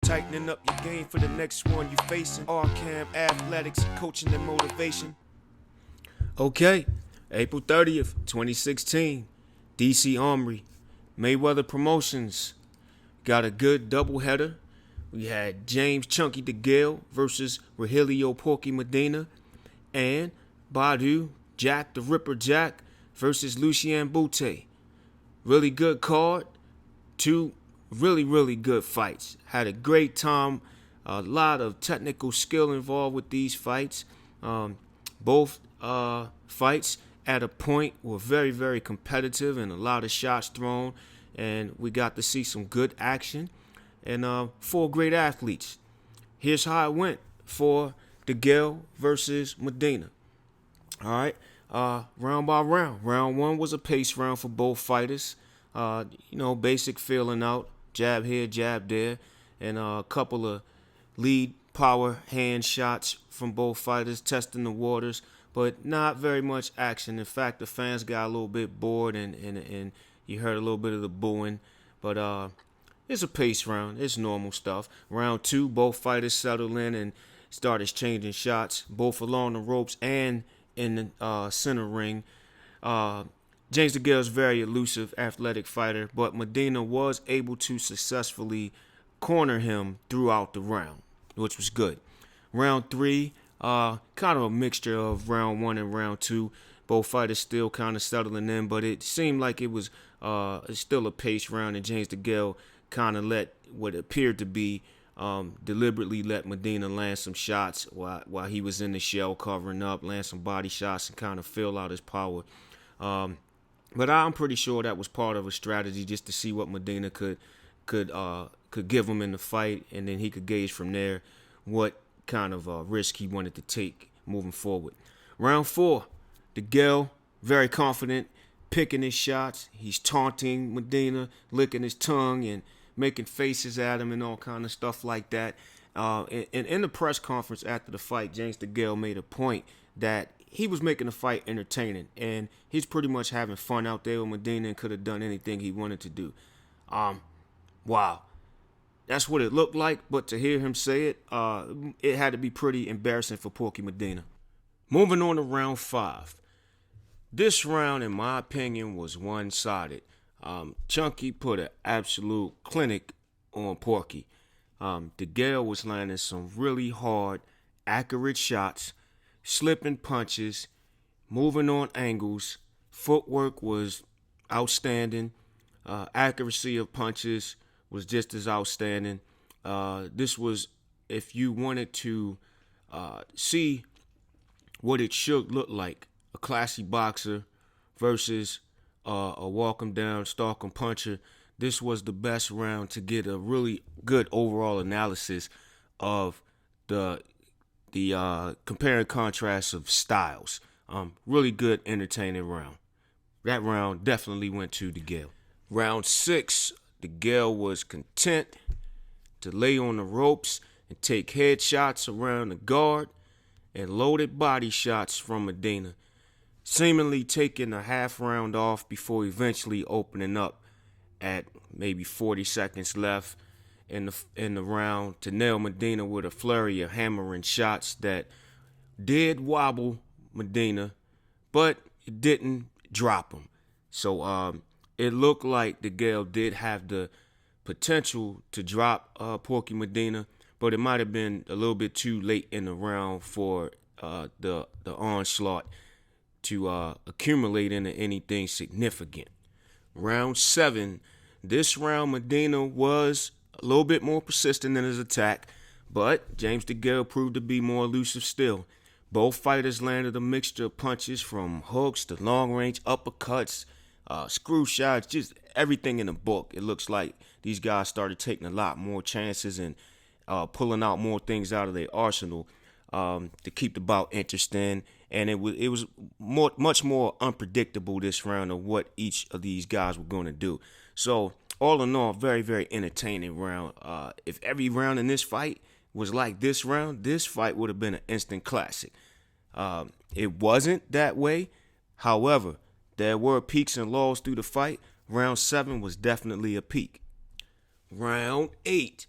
Tightening up your game for the next one you facing. Arcam Athletics, coaching and motivation. Okay, April 30th, 2016, DC Armory, Mayweather Promotions. Got a good doubleheader. We had James Chunky Degale versus Rogelio Porky Medina, and Badu Jack the Ripper Jack versus Lucien Boutte. Really good card. Two really good fights. Had a great time. A lot of technical skill involved with these fights. Both fights at a point were very competitive and a lot of shots thrown. And we got to see some good action and four great athletes. Here's how it went for Degale versus Medina. All right, round by round. Round one was a pace round for both fighters. Basic feeling out, jab here, jab there, and a couple of lead power hand shots from both fighters, testing the waters, but not very much action. In fact, the fans got a little bit bored and you heard a little bit of the booing, but it's a pace round. It's normal stuff. Round two, both fighters settled in and started exchanging shots, both along the ropes and in the center ring. James Degale is a very elusive, athletic fighter, but Medina was able to successfully corner him throughout the round, which was good. Round three, kind of a mixture of round one and round two. Both fighters still kind of settling in, but it seemed like it was still a pace round, and James Degale kind of let what appeared to be deliberately let Medina land some shots while he was in the shell covering up, land some body shots and kind of fill out his power. But I'm pretty sure that was part of a strategy just to see what Medina could give him in the fight, and then he could gauge from there what kind of risk he wanted to take moving forward. Round four, Degale, very confident, picking his shots. He's taunting Medina, licking his tongue and making faces at him and all kind of stuff like that. And in the press conference after the fight, James Degale made a point that he was making the fight entertaining, and he's pretty much having fun out there with Medina and could have done anything he wanted to do. Wow. That's what it looked like, but to hear him say it, it had to be pretty embarrassing for Porky Medina. Moving on to round five. This round, in my opinion, was one-sided. Chunky put an absolute clinic on Porky. Degale was landing some really hard, accurate shots, slipping punches, moving on angles. Footwork was outstanding. Accuracy of punches was just as outstanding. This was, if you wanted to see what it should look like, a classy boxer versus a walk 'em down, stalk 'em puncher, this was the best round to get a really good overall analysis of the compare and contrast of styles. Really good, entertaining round. That round definitely went to Degale. Round six, Degale was content to lay on the ropes and take headshots around the guard and loaded body shots from Medina, seemingly taking a half round off before eventually opening up at maybe 40 seconds left in the round to nail Medina with a flurry of hammering shots that did wobble Medina, but it didn't drop him. So it looked like Degale did have the potential to drop Porky Medina, but it might have been a little bit too late in the round for the onslaught to accumulate into anything significant. Round seven. This round, Medina was a little bit more persistent in his attack, but James Degale proved to be more elusive still. Both fighters landed a mixture of punches from hooks to long-range uppercuts, screw shots, just everything in the book. It looks like these guys started taking a lot more chances and pulling out more things out of their arsenal to keep the bout interesting. And it was much more unpredictable this round of what each of these guys were going to do. So all in all, very entertaining round. If every round in this fight was like this round, this fight would have been an instant classic. It wasn't that way. However, there were peaks and lows through the fight. Round 7 was definitely a peak. Round 8.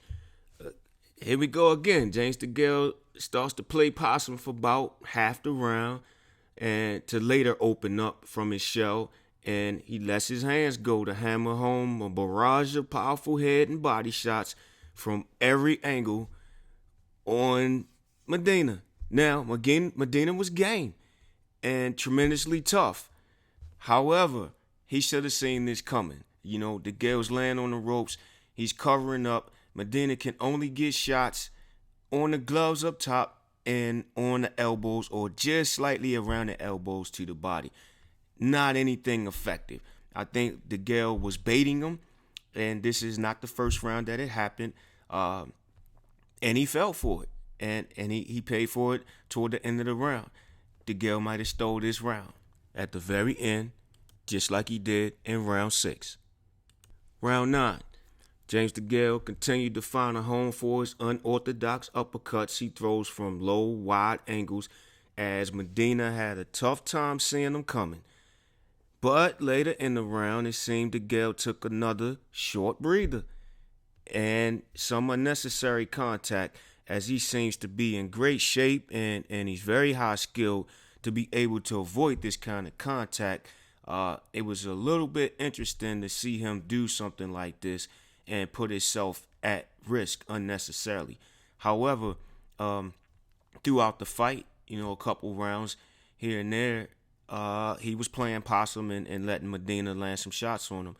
here we go again. James Degale starts to play possum for about half the round and to later open up from his shell, and he lets his hands go to hammer home a barrage of powerful head and body shots from every angle on Medina. Now, again, Medina was game and tremendously tough. However, he should have seen this coming. You know, Degale's laying on the ropes. He's covering up. Medina can only get shots on the gloves up top and on the elbows or just slightly around the elbows to the body. Not anything effective. I think Degale was baiting him, and this is not the first round that it happened. And he fell for it, and he paid for it toward the end of the round. Degale might have stole this round at the very end, just like he did in round 6. Round 9. James Degale continued to find a home for his unorthodox uppercuts he throws from low, wide angles as Medina had a tough time seeing them coming. But later in the round, it seemed Degale took another short breather and some unnecessary contact as he seems to be in great shape and he's very high skilled to be able to avoid this kind of contact. It was a little bit interesting to see him do something like this and put himself at risk unnecessarily. However, throughout the fight, a couple rounds here and there, he was playing possum and letting Medina land some shots on him.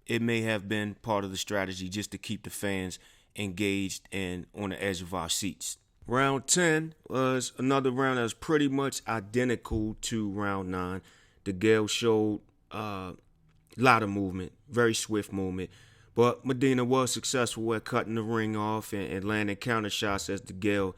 It may have been part of the strategy just to keep the fans engaged and on the edge of our seats. Round 10 was another round that was pretty much identical to round 9. Degale showed a lot of movement, very swift movement. But Medina was successful at cutting the ring off and landing counter shots as Degale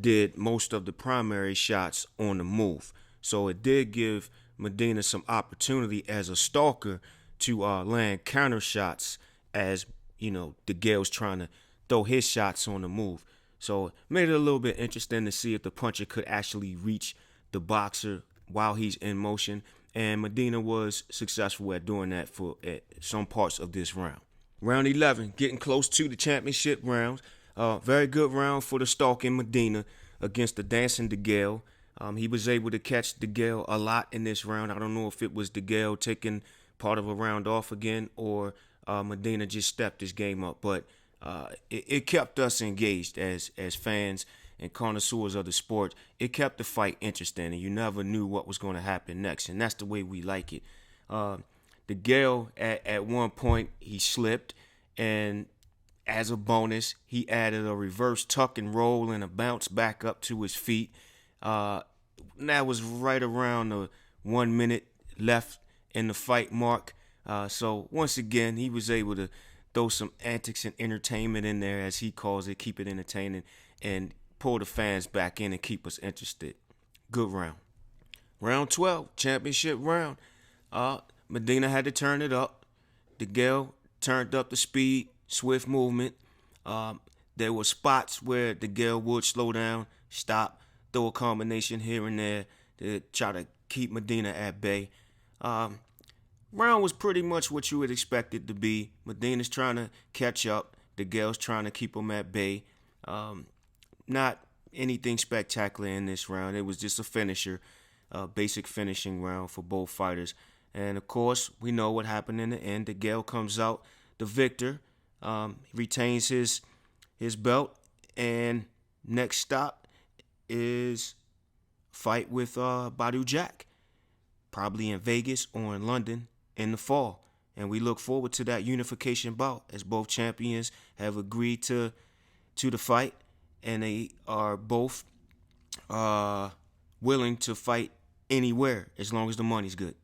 did most of the primary shots on the move. So it did give Medina some opportunity as a stalker to land counter shots as, Degale's trying to throw his shots on the move. So it made it a little bit interesting to see if the puncher could actually reach the boxer while he's in motion. And Medina was successful at doing that for some parts of this round. Round 11, getting close to the championship rounds. Very good round for the stalking Medina against the dancing Degale. He was able to catch Degale a lot in this round. I don't know if it was Degale taking part of a round off again or Medina just stepped his game up. But it kept us engaged as fans and connoisseurs of the sport. It kept the fight interesting, and you never knew what was going to happen next. And that's the way we like it. Degale, at one point, he slipped, and as a bonus, he added a reverse tuck and roll and a bounce back up to his feet. That was right around the 1 minute left in the fight mark. So once again, he was able to throw some antics and entertainment in there, as he calls it, keep it entertaining, and pull the fans back in and keep us interested. Good round. Round 12, championship round. Medina had to turn it up. Degale turned up the speed, swift movement. There were spots where Degale would slow down, stop, throw a combination here and there to try to keep Medina at bay. Round was pretty much what you would expect it to be. Medina's trying to catch up. Degale's trying to keep him at bay. Not anything spectacular in this round. It was just a finisher, basic finishing round for both fighters. And, of course, we know what happened in the end. Degale comes out the victor, retains his belt, and next stop is fight with Badou Jack, probably in Vegas or in London in the fall. And we look forward to that unification bout as both champions have agreed to the fight, and they are both willing to fight anywhere as long as the money's good.